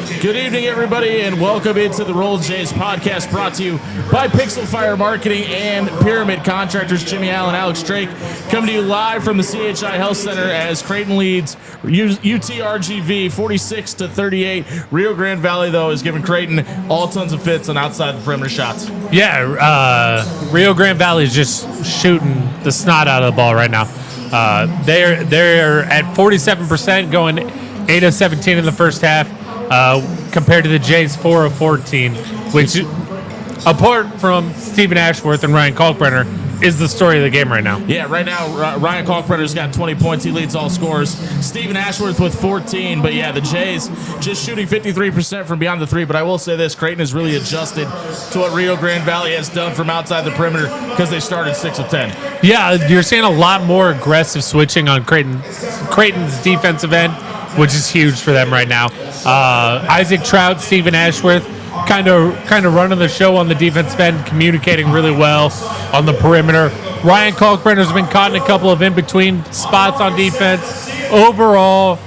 Good evening, everybody, and welcome into the Roll Jays podcast brought to you by Pixel Fire Marketing and Pyramid Contractors. Jimmie Allen, Alex Drake, coming to you live from the CHI Health Center as Creighton leads UTRGV 46-38. Rio Grande Valley, though, is giving Creighton all tons of fits on outside the perimeter shots. Yeah, Rio Grande Valley is just shooting the snot out of the ball right now. They're at 47%, going 8 of 17 in the first half, compared to the Jays 4 of 14, which, apart from Stephen Ashworth and Ryan Kalkbrenner, is the story of the game right now. Yeah, right now, Ryan Kalkbrenner's got 20 points. He leads all scorers. Stephen Ashworth with 14. But, yeah, the Jays just shooting 53% from beyond the three. But I will say this, Creighton has really adjusted to what Rio Grande Valley has done from outside the perimeter because they started 6 of 10. Yeah, you're seeing a lot more aggressive switching on Creighton's defensive end, which is huge for them right now. Isaac Trout, Stephen Ashworth, kind of running the show on the defensive end, communicating really well on the perimeter. Ryan Kalkbrenner's been caught in a couple of in-between spots on defense. Overall,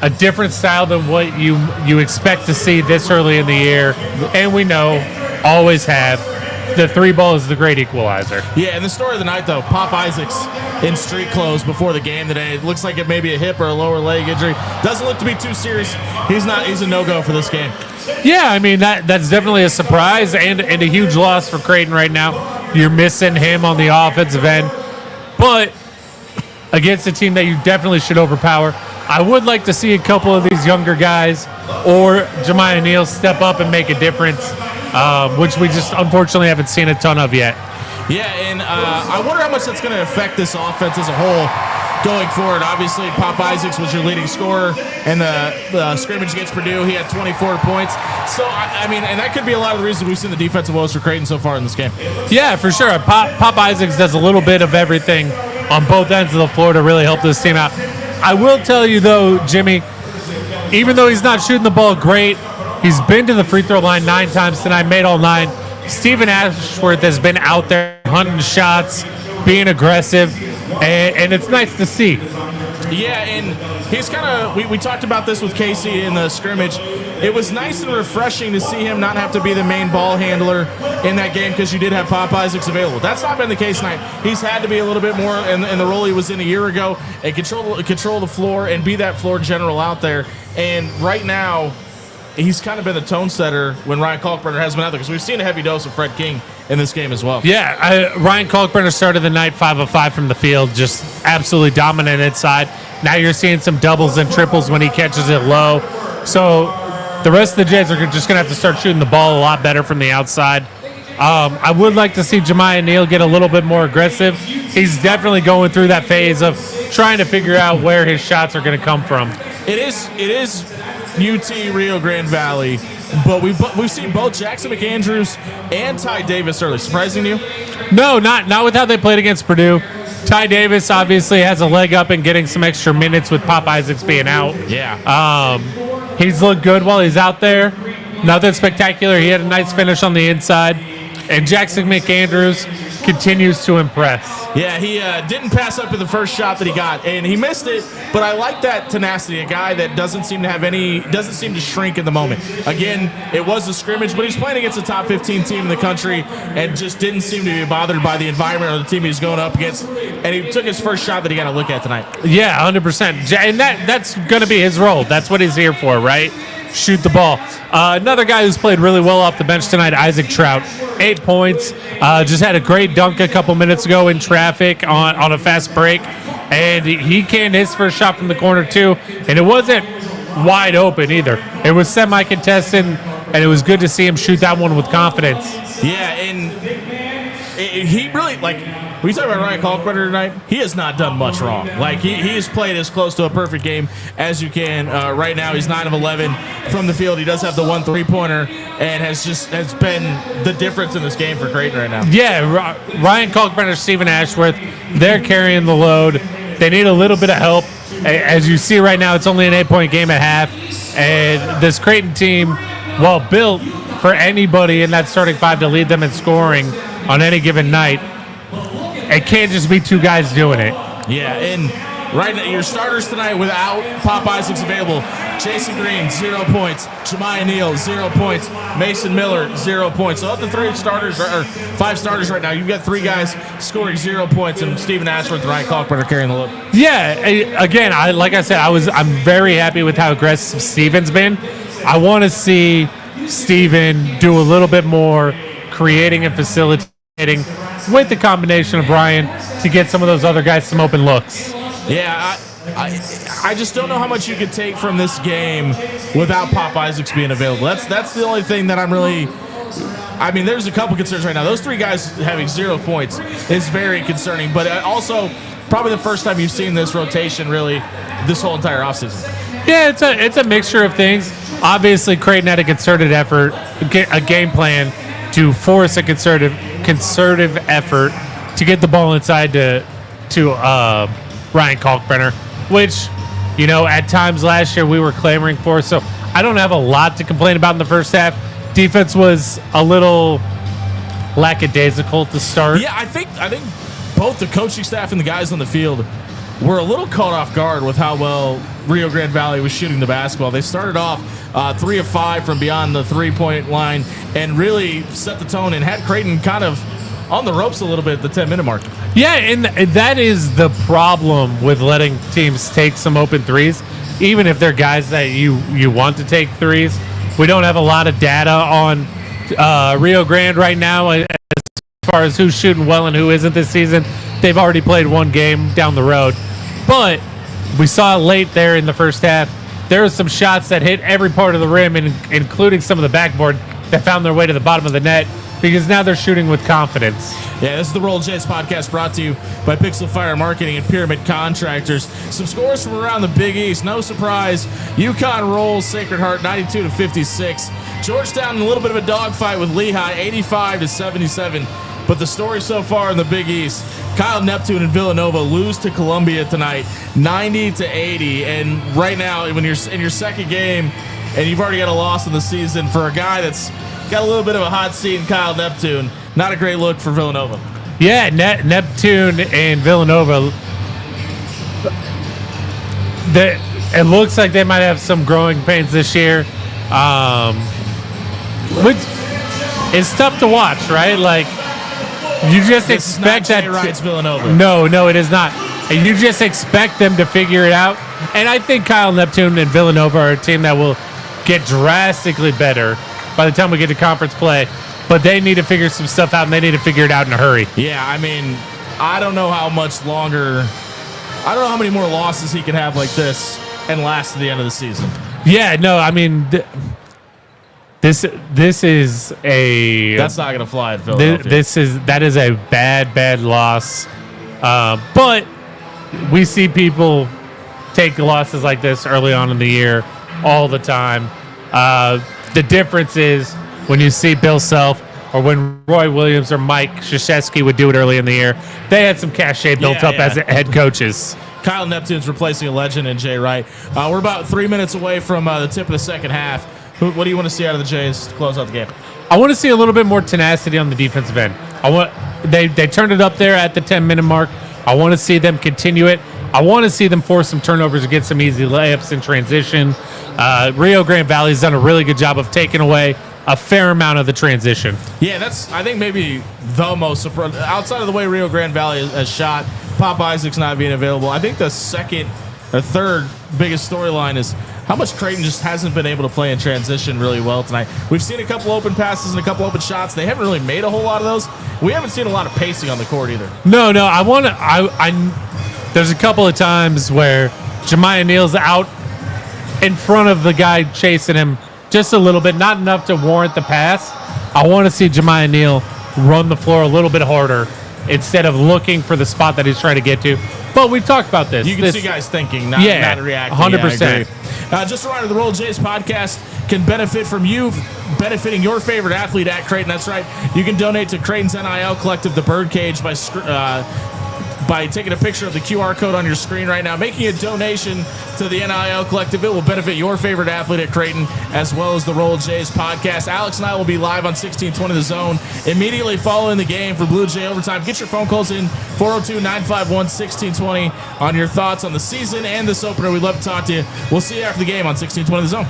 a different style than what you expect to see this early in the year. And we know, always have, the three ball is the great equalizer. Yeah, and the story of the night, though, Pop Isaacs in street clothes before the game today. It looks like it may be a hip or a lower leg injury. Doesn't look to be too serious. He's a no-go for this game. Yeah, I mean, that's definitely a surprise and a huge loss for Creighton right now. You're missing him on the offensive end. But against a team that you definitely should overpower, I would like to see a couple of these younger guys or Jemiah Neal step up and make a difference, which we just unfortunately haven't seen a ton of yet. Yeah, and I wonder how much that's going to affect this offense as a whole going forward. Obviously, Pop Isaacs was your leading scorer in the scrimmage against Purdue. He had 24 points. So, I mean, and that could be a lot of the reasons we've seen the defensive woes for Creighton so far in this game. Yeah, for sure. Pop Isaacs does a little bit of everything on both ends of the floor to really help this team out. I will tell you, though, Jimmie, even though he's not shooting the ball great, he's been to the free throw line 9 times tonight, made all 9. Stephen Ashworth has been out there hunting shots, being aggressive, and it's nice to see. Yeah, and he's kind of, we talked about this with Casey in the scrimmage. It was nice and refreshing to see him not have to be the main ball handler in that game because you did have Pop Isaacs available. That's not been the case tonight. He's had to be a little bit more in the role he was in a year ago and control the floor and be that floor general out there. And right now, he's kind of been the tone setter when Ryan Kalkbrenner has been out there because we've seen a heavy dose of Fred King in this game as well. Yeah, Ryan Kalkbrenner started the night 5 of 5 from the field, just absolutely dominant inside. Now you're seeing some doubles and triples when he catches it low. So the rest of the Jays are just going to have to start shooting the ball a lot better from the outside. I would like to see Jemiah Neal get a little bit more aggressive. He's definitely going through that phase of trying to figure out where his shots are going to come from. It is UT Rio Grande Valley, but we've seen both Jackson McAndrews and Ty Davis early. Surprising you? No, not with how they played against Purdue. Ty Davis obviously has a leg up in getting some extra minutes with Pop Isaacs being out. Yeah. He's looked good while he's out there. Nothing spectacular. He had a nice finish on the inside. And Jackson McAndrews continues to impress. Yeah, he didn't pass up to the first shot that he got, and he missed it, but I like that tenacity, a guy that doesn't seem to shrink in the moment. Again, it was a scrimmage, but he's playing against a top 15 team in the country and just didn't seem to be bothered by the environment or the team he's going up against, and he took his first shot that he got to look at tonight. Yeah, 100%. And that's going to be his role. That's what he's here for, right? Shoot the ball. Another guy who's played really well off the bench tonight, Isaac Trout. 8 points. Just had a great dunk a couple minutes ago in traffic on a fast break. And he canned his first shot from the corner, too. And it wasn't wide open either. It was semi-contested, and it was good to see him shoot that one with confidence. Yeah, and he really, like, when you talk about Ryan Kalkbrenner tonight, he has not done much wrong. Like, he has played as close to a perfect game as you can. Right now, he's 9 of 11 from the field. He does have the 1 3-pointer and has been the difference in this game for Creighton right now. Yeah, Ryan Kalkbrenner, Stephen Ashworth, they're carrying the load. They need a little bit of help. As you see right now, it's only an 8-point game at half. And this Creighton team, while built for anybody in that starting 5 to lead them in scoring on any given night, it can't just be 2 guys doing it. Yeah, and right now, your starters tonight without Pop Isaacs available. Jason Green, 0 points. Jemiah Neal, 0 points. Mason Miller, 0 points. So of the 3 starters, or 5 starters right now, you've got 3 guys scoring 0 points, and Stephen Ashworth and Ryan Kalkbrenner carrying the load. Yeah, again, like I said, I'm very happy with how aggressive Steven's been. I want to see Steven do a little bit more creating and facilitating with the combination of Brian to get some of those other guys some open looks. Yeah, I just don't know how much you could take from this game without Pop Isaacs being available. That's the only thing that I'm really. I mean, there's a couple concerns right now. Those 3 guys having 0 points is very concerning, but also probably the first time you've seen this rotation really this whole entire offseason. Yeah, it's a mixture of things. Obviously, Creighton had a concerted effort, a game plan to force a concerted effort to get the ball inside to Ryan Kalkbrenner, which, at times last year we were clamoring for. So I don't have a lot to complain about in the first half. Defense was a little lackadaisical to start. Yeah, I think both the coaching staff and the guys on the field were a little caught off guard with how well Rio Grande Valley was shooting the basketball. They started off 3 of 5 from beyond the 3-point line and really set the tone and had Creighton kind of on the ropes a little bit at the 10-minute mark. Yeah, and that is the problem with letting teams take some open threes, even if they're guys that you want to take threes. We don't have a lot of data on Rio Grande right now as far as who's shooting well and who isn't this season. They've already played 1 game down the road. But we saw late there in the first half, there were some shots that hit every part of the rim, including some of the backboard, that found their way to the bottom of the net, because now they're shooting with confidence. Yeah, this is the Roll Jays podcast brought to you by Pixel Fire Marketing and Pyramid Contractors. Some scores from around the Big East. No surprise, UConn rolls Sacred Heart 92-56. Georgetown in a little bit of a dogfight with Lehigh 85-77. But the story so far in the Big East, Kyle Neptune and Villanova lose to Columbia tonight 90-80. And right now, when you're in your second game and you've already got a loss in the season for a guy that's got a little bit of a hot seat in Kyle Neptune, not a great look for Villanova. Yeah, Neptune and Villanova, it looks like they might have some growing pains this year. Which is tough to watch, right? Like, you just expect that. Wright's Villanova. No, it is not. And you just expect them to figure it out. And I think Kyle Neptune and Villanova are a team that will get drastically better by the time we get to conference play. But they need to figure some stuff out, and they need to figure it out in a hurry. Yeah, I mean, I don't know how much longer. I don't know how many more losses he can have like this and last to the end of the season. Yeah, no, I mean, this is a. That's not going to fly at Philadelphia. That is a bad loss. But we see people take losses like this early on in the year all the time. The difference is when you see Bill Self or when Roy Williams or Mike Krzyzewski would do it early in the year, they had some cachet built up as head coaches. Kyle Neptune's replacing a legend in Jay Wright. We're about 3 minutes away from the tip of the second half. What do you want to see out of the Jays to close out the game? I want to see a little bit more tenacity on the defensive end. They turned it up there at the 10-minute mark. I want to see them continue it. I want to see them force some turnovers and get some easy layups in transition. Rio Grande Valley's done a really good job of taking away a fair amount of the transition. Yeah, that's, I think, maybe the most surprising. Outside of the way Rio Grande Valley has shot, Pop Isaacs not being available, I think the second or third biggest storyline is how much Creighton just hasn't been able to play in transition really well tonight. We've seen a couple open passes and a couple open shots. They haven't really made a whole lot of those. We haven't seen a lot of pacing on the court either. No, there's a couple of times where Jemiah Neal's out in front of the guy chasing him just a little bit, not enough to warrant the pass. I want to see Jemiah Neal run the floor a little bit harder instead of looking for the spot that he's trying to get to. But we've talked about this. You can see guys thinking, not reacting. 100%. Just a reminder, the Roll Jays podcast can benefit from you benefiting your favorite athlete at Creighton. That's right. You can donate to Creighton's NIL collective, The Birdcage, by by taking a picture of the QR code on your screen right now, making a donation to the NIL Collective. It will benefit your favorite athlete at Creighton as well as the Roll Jays podcast. Alex and I will be live on 1620 The Zone immediately following the game for Blue Jay Overtime. Get your phone calls in 402-951-1620 on your thoughts on the season and this opener. We'd love to talk to you. We'll see you after the game on 1620 The Zone.